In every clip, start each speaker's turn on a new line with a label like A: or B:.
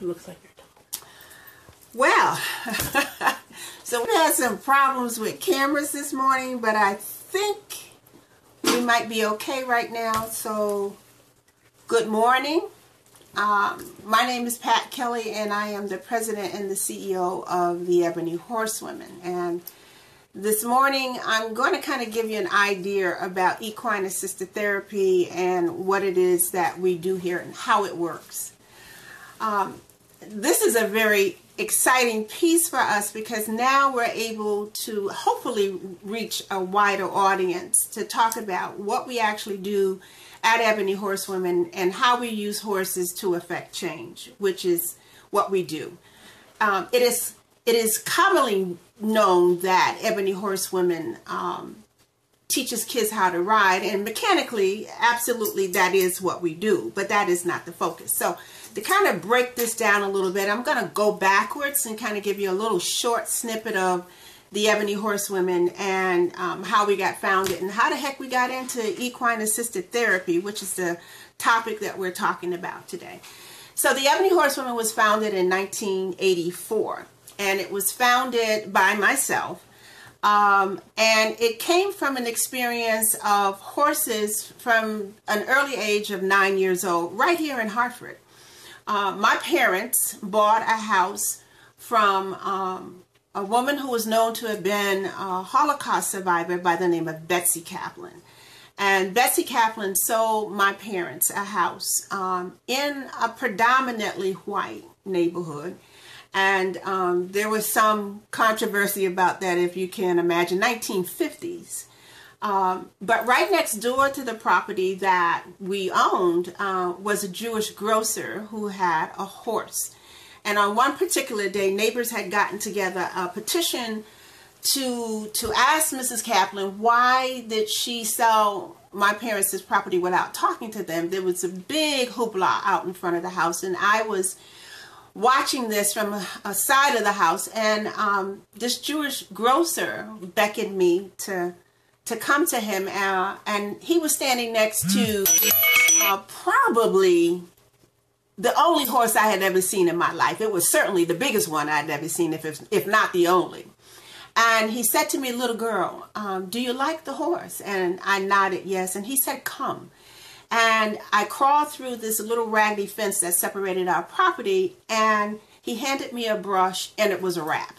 A: It looks like you're talking.
B: Well, so we had some problems with cameras this morning, but I think we might be okay right now. So, good morning. My name is Pat Kelly, and I am the president and the CEO of the Ebony Horsewomen. And this morning, I'm going to kind of give you an idea about equine-assisted therapy and what it is that we do here and how it works. This is a very exciting piece for us because now we're able to hopefully reach a wider audience to talk about what we actually do at Ebony Horsewomen and how we use horses to affect change, which is what we do. It is commonly known that Ebony Horsewomen teaches kids how to ride, and mechanically, absolutely, that is what we do, but that is not the focus. So to kind of break this down a little bit, I'm going to go backwards and kind of give you a little short snippet of the Ebony Horsewomen and how we got founded and how the heck we got into equine-assisted therapy, which is the topic that we're talking about today. So the Ebony Horsewomen was founded in 1984, and it was founded by myself. And it came from an experience of horses from an early age of 9 years old, right here in Hartford. My parents bought a house from a woman who was known to have been a Holocaust survivor by the name of Betsy Kaplan. And Betsy Kaplan sold my parents a house in a predominantly white neighborhood. And there was some controversy about that, if you can imagine, 1950s. But right next door to the property that we owned was a Jewish grocer who had a horse. And on one particular day, neighbors had gotten together a petition to ask Mrs. Kaplan, why did she sell my parents this property without talking to them? There was a big hoopla out in front of the house, and I was watching this from a side of the house, and this Jewish grocer beckoned me to come to him, and he was standing next to probably the only horse I had ever seen in my life. It was certainly the biggest one I'd ever seen, if not the only. And he said to me, "Little girl, do you like the horse?" And I nodded yes, and he said, "Come." And I crawled through this little raggedy fence that separated our property, and he handed me a brush, and it was a wrap.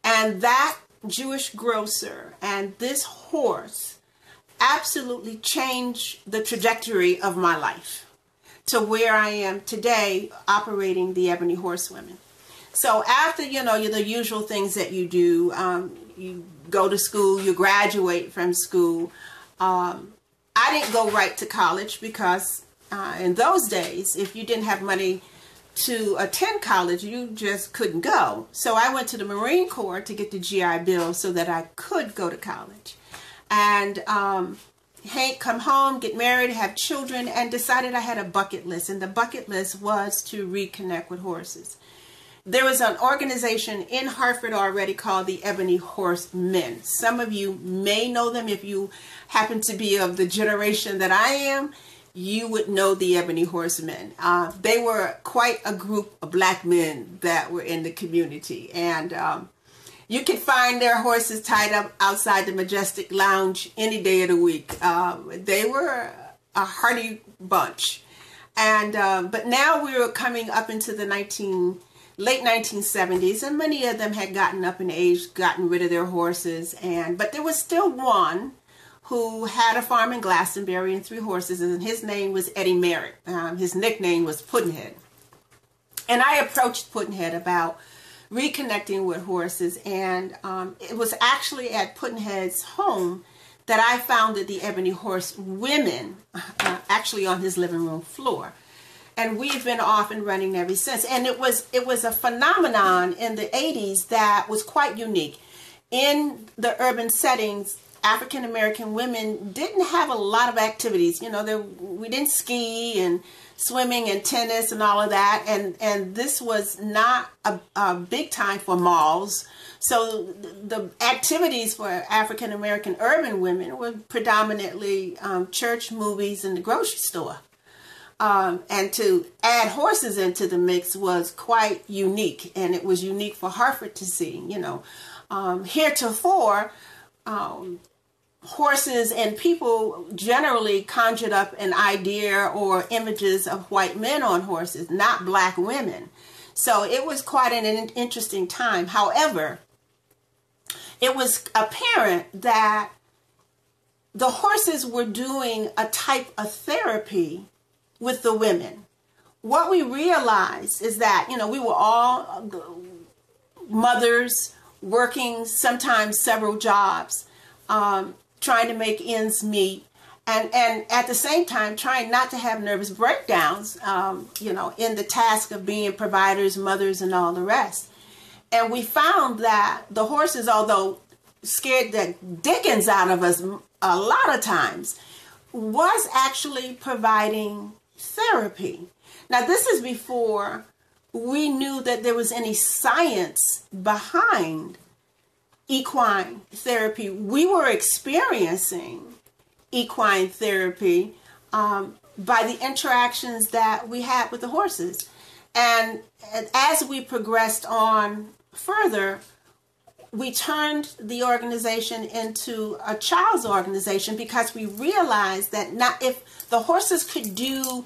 B: And that Jewish grocer and this horse absolutely changed the trajectory of my life to where I am today operating the Ebony Horsewomen. So after, you know, the usual things that you do, you go to school, you graduate from school. I didn't go right to college because in those days, if you didn't have money to attend college, you just couldn't go. So I went to the Marine Corps to get the GI Bill so that I could go to college. And Hank come home, get married, have children, and decided I had a bucket list. And the bucket list was to reconnect with horses. There was an organization in Hartford already called the Ebony Horsemen. Some of you may know them. If you happen to be of the generation that I am, you would know the Ebony Horsemen. They were quite a group of black men that were in the community. And you could find their horses tied up outside the Majestic Lounge any day of the week. They were a hearty bunch. And but now we were coming up into the late 1970s, and many of them had gotten up in age, gotten rid of their horses. But there was still one who had a farm in Glastonbury and 3 horses, and his name was Eddie Merritt. His nickname was Puddinhead. And I approached Puddinhead about reconnecting with horses, and it was actually at Puddinhead's home that I founded the Ebony Horsewomen, actually on his living room floor. And we've been off and running ever since. And it was a phenomenon in the 80s that was quite unique. In the urban settings, African American women didn't have a lot of activities. You know, we didn't ski and swimming and tennis and all of that. And this was not a big time for malls. So the activities for African American urban women were predominantly church, movies, and the grocery store. And to add horses into the mix was quite unique, and it was unique for Hartford to see. Heretofore, horses and people generally conjured up an idea or images of white men on horses, not black women. So it was quite an interesting time. However, it was apparent that the horses were doing a type of therapy with the women. What we realized is that, we were all mothers working sometimes several jobs, trying to make ends meet, and at the same time trying not to have nervous breakdowns, in the task of being providers, mothers, and all the rest. And we found that the horses, although scared the dickens out of us a lot of times, was actually providing therapy. Now, this is before we knew that there was any science behind equine therapy. We were experiencing equine therapy by the interactions that we had with the horses. And as we progressed on further, we turned the organization into a child's organization because we realized that not if the horses could do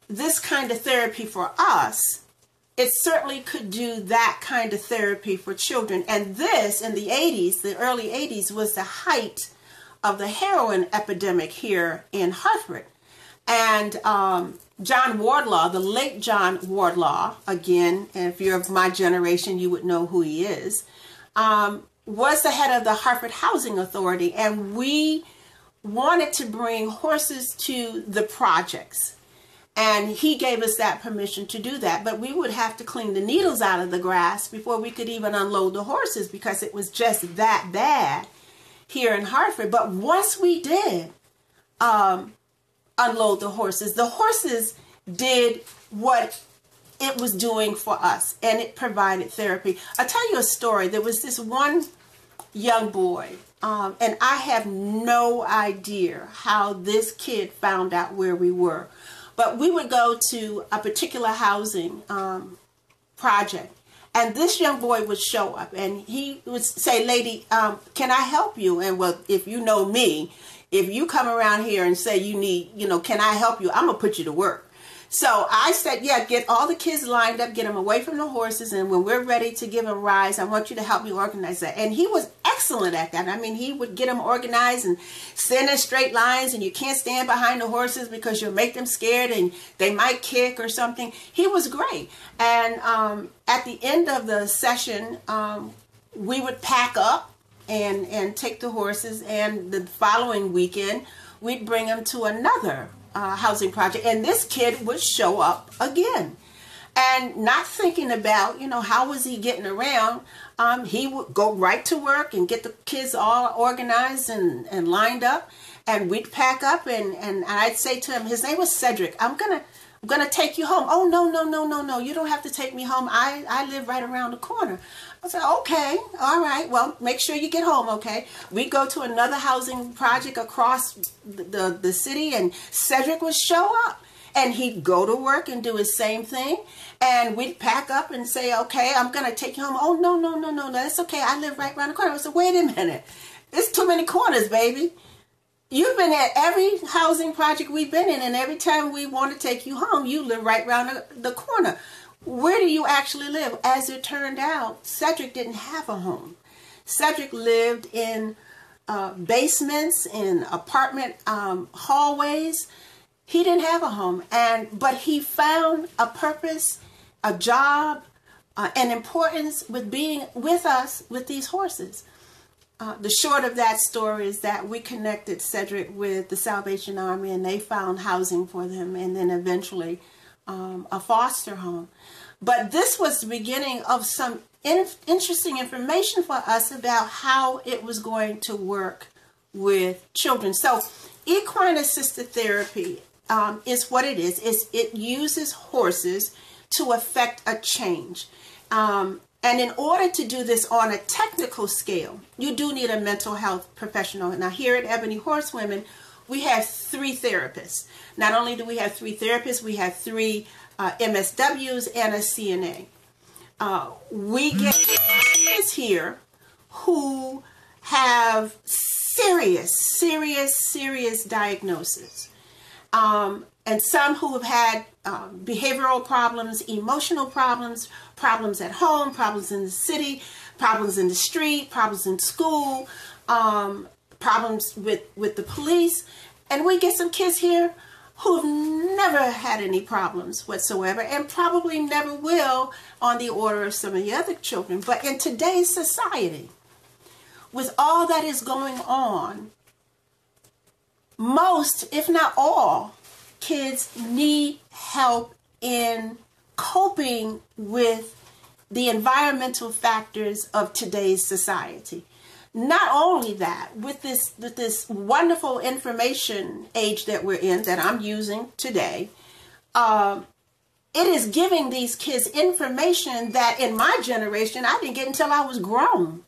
B: this kind of therapy for us, it certainly could do that kind of therapy for children. And this, in the 80s, the early 80s, was the height of the heroin epidemic here in Hartford. And John Wardlaw, the late John Wardlaw, again, and if you're of my generation, you would know who he is, was the head of the Hartford Housing Authority. And we wanted to bring horses to the projects. And he gave us that permission to do that. But we would have to clean the needles out of the grass before we could even unload the horses, because it was just that bad here in Hartford. But once we did unload the horses did what it was doing for us, and it provided therapy. I'll tell you a story. There was this one young boy, and I have no idea how this kid found out where we were. But we would go to a particular housing project, and this young boy would show up, and he would say, "Lady, can I help you?" And well, if you know me, if you come around here and say you need, can I help you? I'm going to put you to work. So I said, yeah, get all the kids lined up, get them away from the horses, and when we're ready to give them rides, I want you to help me organize that. And he was excellent at that. I mean, he would get them organized and stand in straight lines, and you can't stand behind the horses because you'll make them scared and they might kick or something. He was great. And at the end of the session, we would pack up and take the horses, and the following weekend, we'd bring them to another housing project, and this kid would show up again, and not thinking about, how was he getting around. He would go right to work and get the kids all organized and lined up, and we'd pack up, and I'd say to him, his name was Cedric, I'm gonna take you home. Oh, no, you don't have to take me home. I live right around the corner. I said, okay, all right, well, make sure you get home, okay? We'd go to another housing project across the city, and Cedric would show up, and he'd go to work and do his same thing, and we'd pack up and say, okay, I'm going to take you home. Oh, no, that's okay. I live right around the corner. I said, wait a minute. There's too many corners, baby. You've been at every housing project we've been in, and every time we want to take you home, you live right around the corner. Where do you actually live? As it turned out, Cedric didn't have a home. Cedric lived in basements, in apartment hallways. He didn't have a home, but he found a purpose, a job, an importance with being with us with these horses. The short of that story is that we connected Cedric with the Salvation Army, and they found housing for them, and then eventually a foster home. But this was the beginning of some interesting information for us about how it was going to work with children. So equine-assisted therapy is what it is. It uses horses to affect a change. And in order to do this on a technical scale, you do need a mental health professional. Now here at Ebony Horsewomen, we have 3 therapists. Not only do we have 3 therapists, we have 3 MSWs and a CNA. We get kids here who have serious diagnosis. And some who have had behavioral problems, emotional problems, problems at home, problems in the city, problems in the street, problems in school, problems with the police. And we get some kids here who've never had any problems whatsoever and probably never will on the order of some of the other children. But in today's society, with all that is going on, most, if not all, kids need help in coping with the environmental factors of today's society. Not only that, with this wonderful information age that we're in, that I'm using today, it is giving these kids information that in my generation I didn't get until I was grown.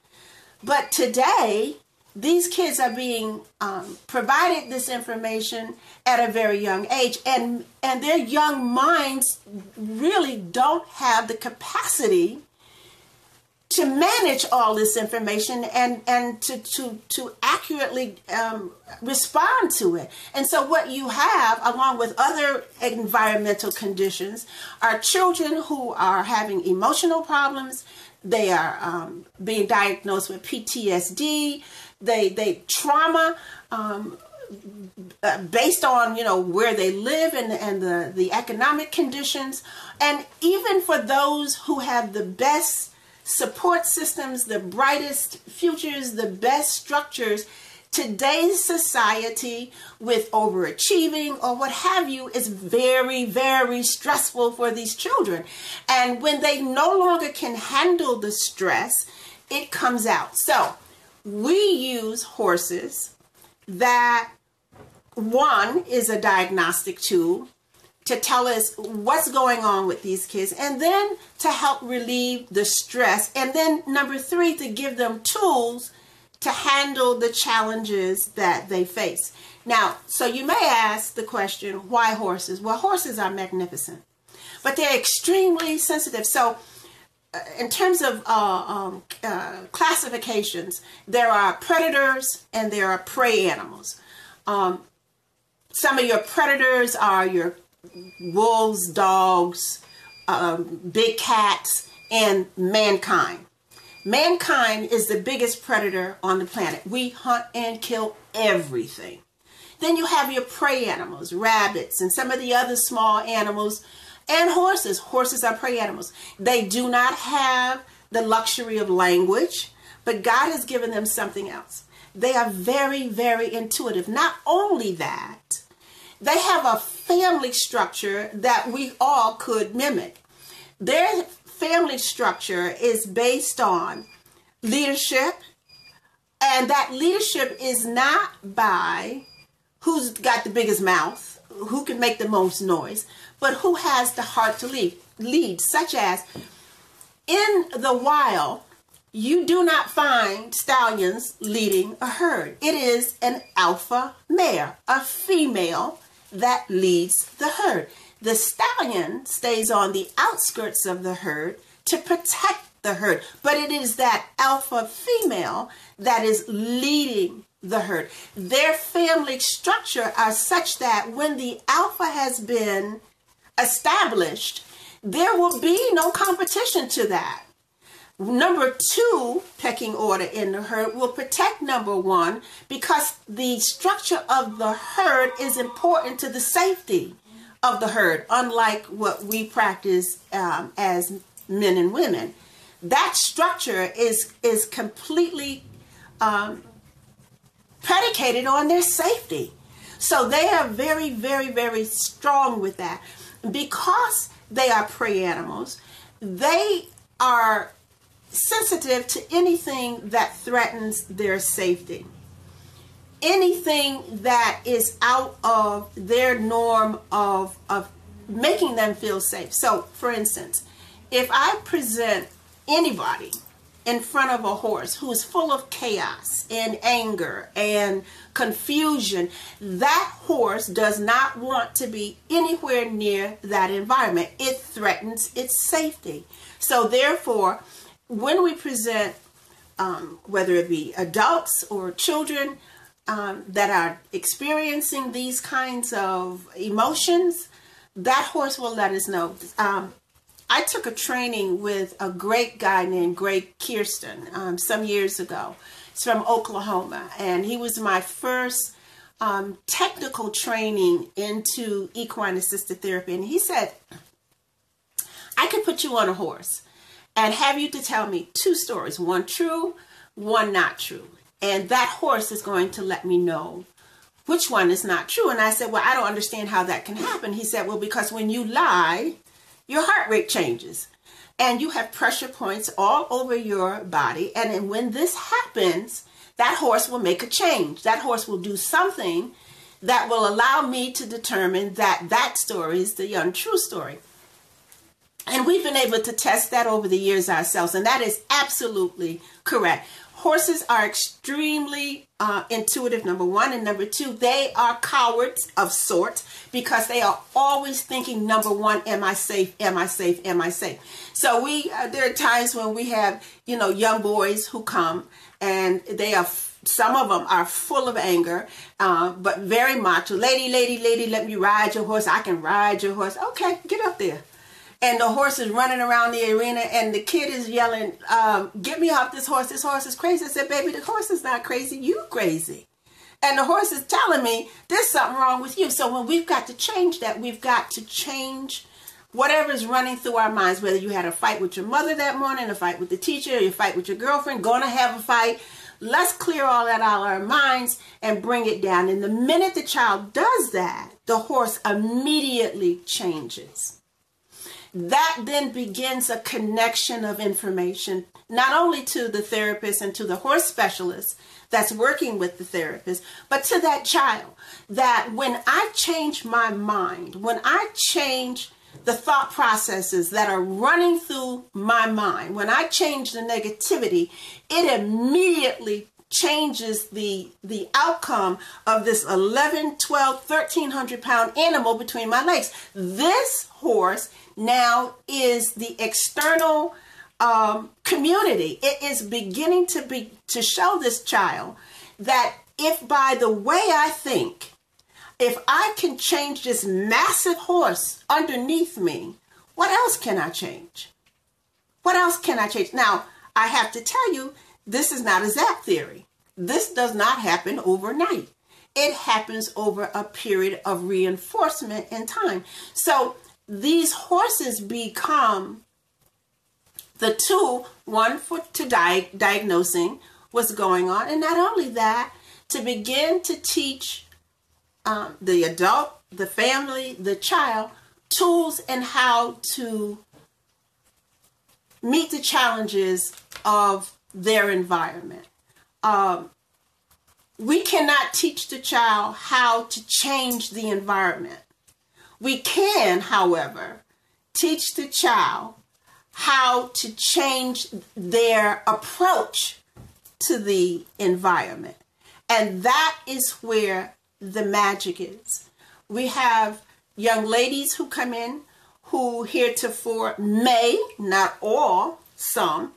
B: But today, these kids are being provided this information at a very young age, and their young minds really don't have the capacity to manage all this information and to accurately respond to it. And so what you have, along with other environmental conditions, are children who are having emotional problems. They are being diagnosed with PTSD. They trauma based on, you know, where they live and the economic conditions. And even for those who have the best support systems, the brightest futures, the best structures, today's society with overachieving or what have you is very stressful for these children. And when they no longer can handle the stress, it comes out. So we use horses that, one, is a diagnostic tool to tell us what's going on with these kids, and then to help relieve the stress, and then number 3, to give them tools to handle the challenges that they face. Now, so you may ask the question, why horses? Well, horses are magnificent, but they're extremely sensitive. So in terms of classifications, there are predators and there are prey animals. Some of your predators are your wolves, dogs, big cats, and mankind. Mankind is the biggest predator on the planet. We hunt and kill everything. Then you have your prey animals, rabbits, and some of the other small animals, and horses. Horses are prey animals. They do not have the luxury of language, but God has given them something else. They are very intuitive. Not only that, they have a family structure that we all could mimic. Their family structure is based on leadership, and that leadership is not by who's got the biggest mouth, who can make the most noise, but who has the heart to lead, such as in the wild, you do not find stallions leading a herd. It is an alpha mare, a female, that leads the herd. The stallion stays on the outskirts of the herd to protect the herd, but it is that alpha female that is leading the herd. Their family structure are such that when the alpha has been established, there will be no competition to that. Number 2 pecking order in the herd will protect number 1, because the structure of the herd is important to the safety of the herd, unlike what we practice as men and women. That structure is completely predicated on their safety. So they are very strong with that. Because they are prey animals, they are sensitive to anything that threatens their safety. Anything that is out of their norm of making them feel safe. So, for instance, if I present anybody in front of a horse who's full of chaos and anger and confusion, that horse does not want to be anywhere near that environment. It threatens its safety. So therefore, when we present, whether it be adults or children that are experiencing these kinds of emotions, that horse will let us know. I took a training with a great guy named Greg Kirsten some years ago. He's from Oklahoma, and he was my first technical training into equine-assisted therapy. And he said, I could put you on a horse and have you to tell me 2 stories, one true, one not true. And that horse is going to let me know which one is not true. And I said, well, I don't understand how that can happen. He said, well, because when you lie, your heart rate changes and you have pressure points all over your body. And then when this happens, that horse will make a change. That horse will do something that will allow me to determine that that story is the untrue story. And we've been able to test that over the years ourselves. And that is absolutely correct. Horses are extremely intuitive, number one. And number two, they are cowards of sorts because they are always thinking, number one, am I safe? Am I safe? Am I safe? So there are times when we have, young boys who come and some of them are full of anger, but very macho. Lady, let me ride your horse. I can ride your horse. Okay, get up there. And the horse is running around the arena and the kid is yelling, get me off this horse. This horse is crazy. I said, baby, the horse is not crazy. You crazy. And the horse is telling me there's something wrong with you. So when we've got to change that, we've got to change whatever is running through our minds, whether you had a fight with your mother that morning, a fight with the teacher, or you fight with your girlfriend, going to have a fight. Let's clear all that out of our minds and bring it down. And the minute the child does that, the horse immediately changes. That then begins a connection of information, not only to the therapist and to the horse specialist that's working with the therapist, but to that child. That when I change my mind, when I change the thought processes that are running through my mind, when I change the negativity, it immediately changes the outcome of this 11, 12, 1,300 pound animal between my legs. This horse now is the external community. It is beginning to show this child that if by the way I think, if I can change this massive horse underneath me, what else can I change? What else can I change? Now, I have to tell you, this is not a zap theory. This does not happen overnight. It happens over a period of reinforcement in time. So these horses become the tool, one to diagnosing what's going on. And not only that, to begin to teach the adult, the family, the child, tools and how to meet the challenges of their environment. We cannot teach the child how to change the environment. We can, however, teach the child how to change their approach to the environment. And that is where the magic is. We have young ladies who come in who heretofore may, not all, some,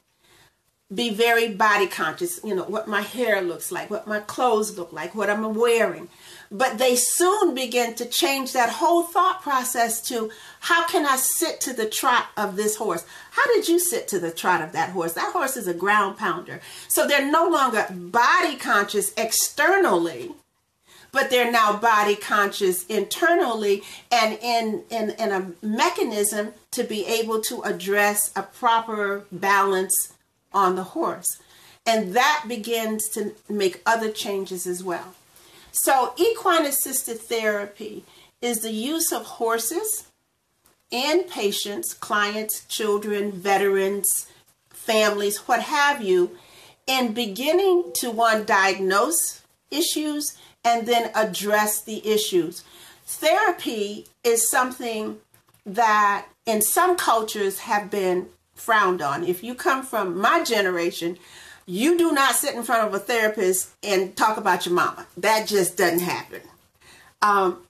B: be very body conscious, what my hair looks like, what my clothes look like, what I'm wearing. But they soon begin to change that whole thought process to, how can I sit to the trot of this horse? How did you sit to the trot of that horse? That horse is a ground pounder. So they're no longer body conscious externally, but they're now body conscious internally and in a mechanism to be able to address a proper balance on the horse. And that begins to make other changes as well. So equine-assisted therapy is the use of horses and patients, clients, children, veterans, families, what have you, in beginning to, one, diagnose issues and then address the issues. Therapy is something that in some cultures have been frowned on. If you come from my generation, you do not sit in front of a therapist and talk about your mama. That just doesn't happen.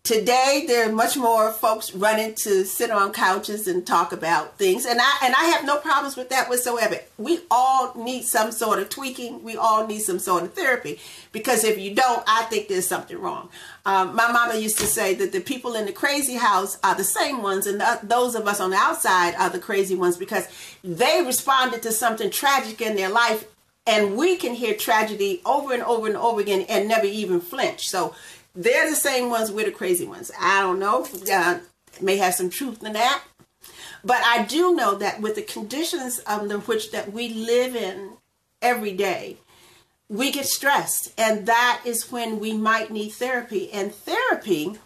B: Today, there are much more folks running to sit on couches and talk about things. And I have no problems with that whatsoever. We all need some sort of tweaking. We all need some sort of therapy. Because if you don't, I think there's something wrong. My mama used to say that the people in the crazy house are the same ones, and those of us on the outside are the crazy ones, because they responded to something tragic in their life, and we can hear tragedy over and over and over again and never even flinch. So they're the same ones, we're the crazy ones. I don't know. May have some truth in that. But I do know that with the conditions under which that we live in every day, we get stressed. And that is when we might need therapy. And therapy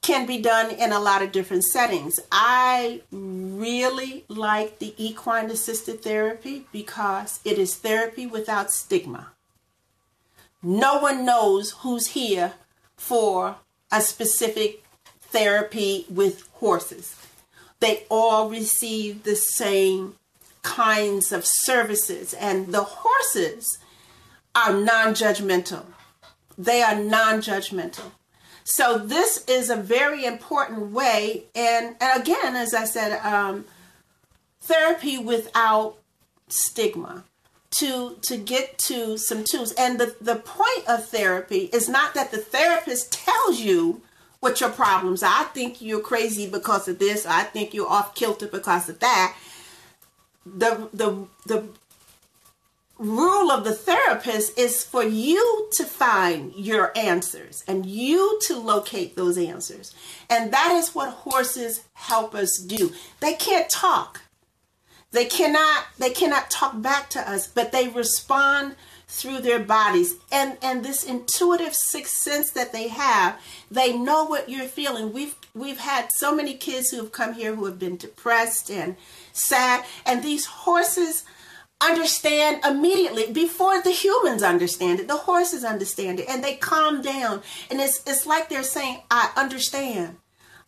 B: can be done in a lot of different settings. I really like the equine-assisted therapy because it is therapy without stigma. No one knows who's here for a specific therapy with horses. They all receive the same kinds of services, and the horses are non-judgmental. They are non-judgmental. So this is a very important way, and again, as I said, therapy without stigma. To get to some tools. And the point of therapy is not that the therapist tells you what your problems are. I think you're crazy because of this. I think you're off kilter because of that. The rule of the therapist is for you to find your answers and you to locate those answers. And that is what horses help us do. They can't talk. They cannot talk back to us, but they respond through their bodies. And this intuitive sixth sense that they have, they know what you're feeling. We've had so many kids who have come here who have been depressed and sad, and these horses understand immediately before the humans understand it. The horses understand it, and they calm down. And it's like they're saying, I understand.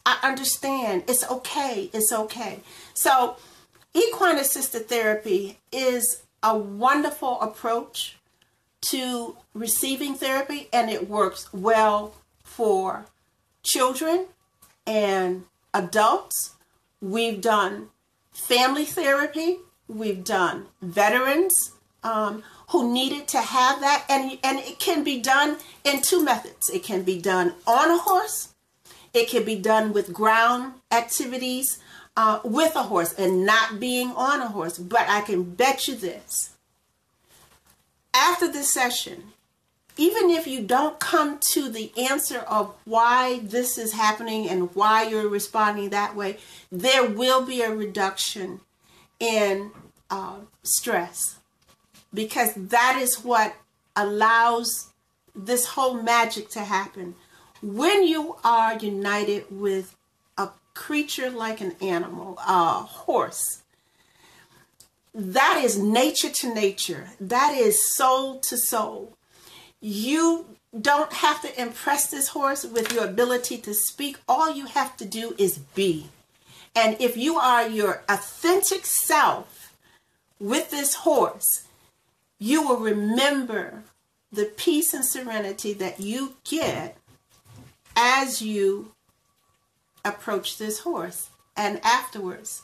B: I understand. It's okay. It's okay. So equine-assisted therapy is a wonderful approach to receiving therapy, and it works well for children and adults. We've done family therapy. We've done veterans who needed to have that, and it can be done in two methods. It can be done on a horse. It can be done with ground activities with a horse and not being on a horse. But I can bet you this. After the session, even if you don't come to the answer of why this is happening and why you're responding that way, there will be a reduction in stress, because that is what allows this whole magic to happen. When you are united with a creature like an animal, a horse, that is nature to nature. That is soul to soul. You don't have to impress this horse with your ability to speak. All you have to do is be. And if you are your authentic self with this horse, you will remember the peace and serenity that you get as you approach this horse and afterwards.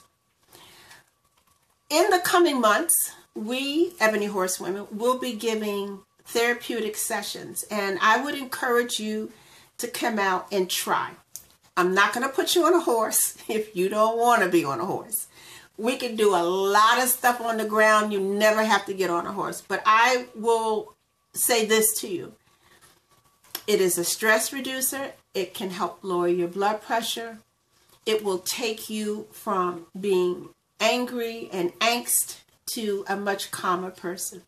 B: In the coming months, we, Ebony Horsewomen, will be giving therapeutic sessions, and I would encourage you to come out and try. I'm not going to put you on a horse if you don't want to be on a horse. We can do a lot of stuff on the ground. You never have to get on a horse. But I will say this to you. It is a stress reducer. It can help lower your blood pressure. It will take you from being angry and angst to a much calmer person.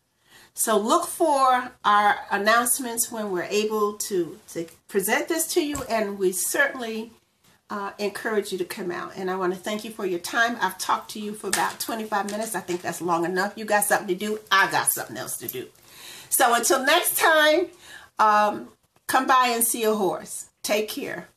B: So look for our announcements when we're able to present this to you, and we certainly encourage you to come out. And I want to thank you for your time. I've talked to you for about 25 minutes. I think that's long enough. You got something to do. I got something else to do. So until next time, come by and see a horse. Take care.